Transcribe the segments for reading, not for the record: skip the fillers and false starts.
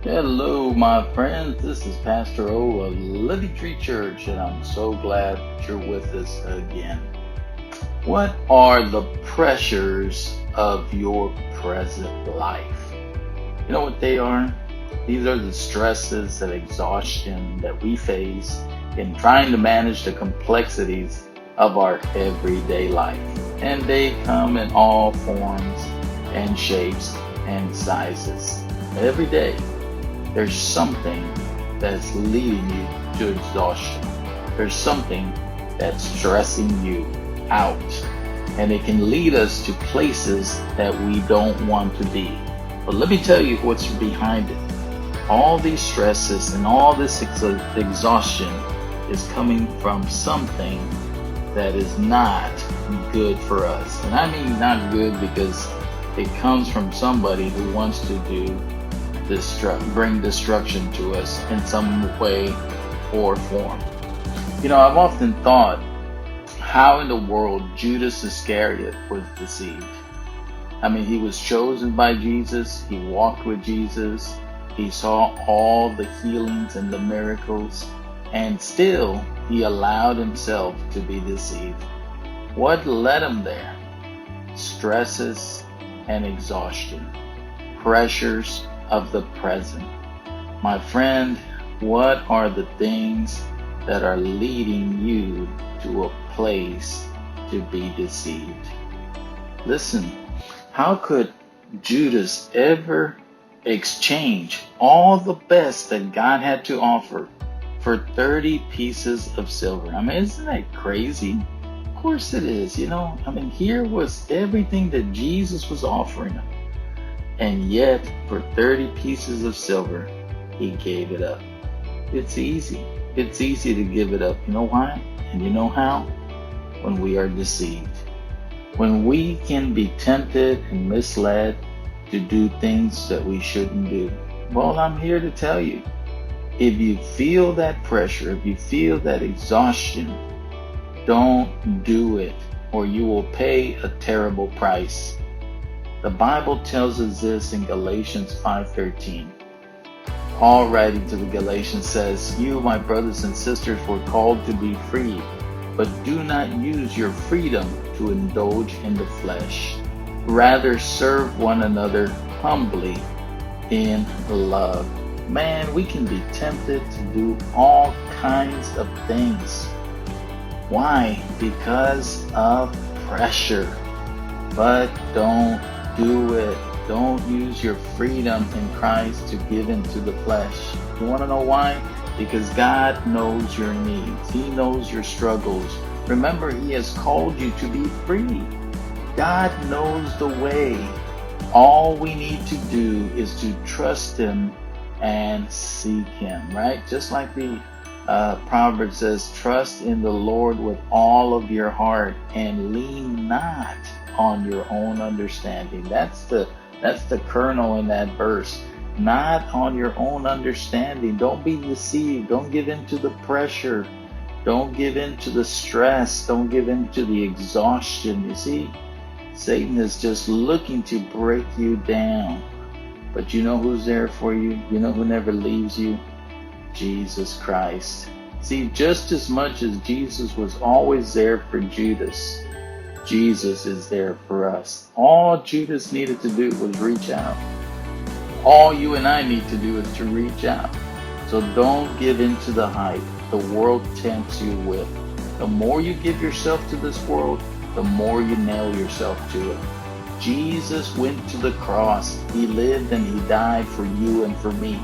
Hello, my friends. This is Pastor O of Living Tree Church, and I'm so glad that you're with us again. What are the pressures of your present life? You know what they are? These are the stresses and exhaustion that we face in trying to manage the complexities of our everyday life. And they come in all forms and shapes and sizes. Every day, there's something that's leading you to exhaustion. There's something that's stressing you out. And it can lead us to places that we don't want to be. But let me tell you what's behind it. All these stresses and all this exhaustion is coming from something that is not good for us. And I mean not good because it comes from somebody who wants to bring destruction to us in some way or form. You know, I've often thought, how in the world Judas Iscariot was deceived. I mean, he was chosen by Jesus, he walked with Jesus, he saw all the healings and the miracles, and still he allowed himself to be deceived. What led him there? Stresses and exhaustion, pressures of the present. My friend, what are the things that are leading you to a place to be deceived? Listen, how could Judas ever exchange all the best that God had to offer for 30 pieces of silver? I mean, isn't that crazy? Of course it is, you know. I mean, here was everything that Jesus was offering him. And yet, for 30 pieces of silver, he gave it up. It's easy. It's easy to give it up. You know why? And you know how? When we are deceived. When we can be tempted and misled to do things that we shouldn't do. Well, I'm here to tell you, if you feel that pressure, if you feel that exhaustion, don't do it, or you will pay a terrible price. The Bible tells us this in Galatians 5:13. Paul, writing to the Galatians, says, "You, my brothers and sisters, were called to be free, but do not use your freedom to indulge in the flesh. Rather, serve one another humbly in love." Man, we can be tempted to do all kinds of things. Why? Because of pressure. But don't do it. Don't use your freedom in Christ to give into the flesh. You want to know why? Because God knows your needs. He knows your struggles. Remember, He has called you to be free. God knows the way. All we need to do is to trust Him and seek Him, right? Just like the Proverbs says, trust in the Lord with all of your heart and lean not on your own understanding. That's the kernel in that verse. Not on your own understanding. Don't be deceived. Don't give in to the pressure. Don't give in to the stress. Don't give in to the exhaustion. You see, Satan is just looking to break you down. But you know who's there for you? You know who never leaves you? Jesus Christ. See, just as much as Jesus was always there for Judas, Jesus is there for us. All Judas needed to do was reach out. All you and I need to do is to reach out. So don't give in to the hype the world tempts you with. The more you give yourself to this world, the more you nail yourself to it. Jesus went to the cross. He lived and He died for you and for me.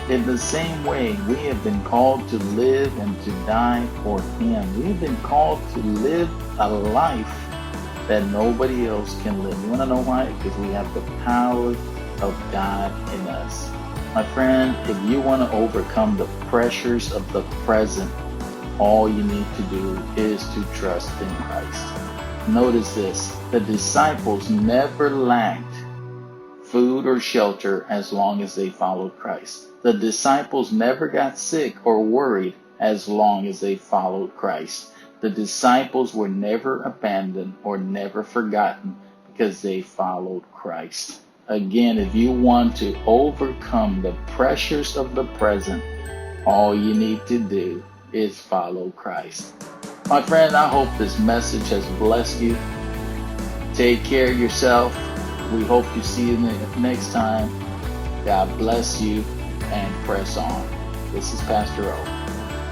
In the same way, we have been called to live and to die for Him. We have been called to live a life that nobody else can live. You want to know why? Because we have the power of God in us. My friend, if you want to overcome the pressures of the present, all you need to do is to trust in Christ. Notice this, the disciples never lacked food or shelter as long as they followed Christ. The disciples never got sick or worried as long as they followed Christ. The disciples were never abandoned or never forgotten because they followed Christ. Again, if you want to overcome the pressures of the present, all you need to do is follow Christ. My friend, I hope this message has blessed you. Take care of yourself. We hope to see you next time. God bless you and press on. This is Pastor O.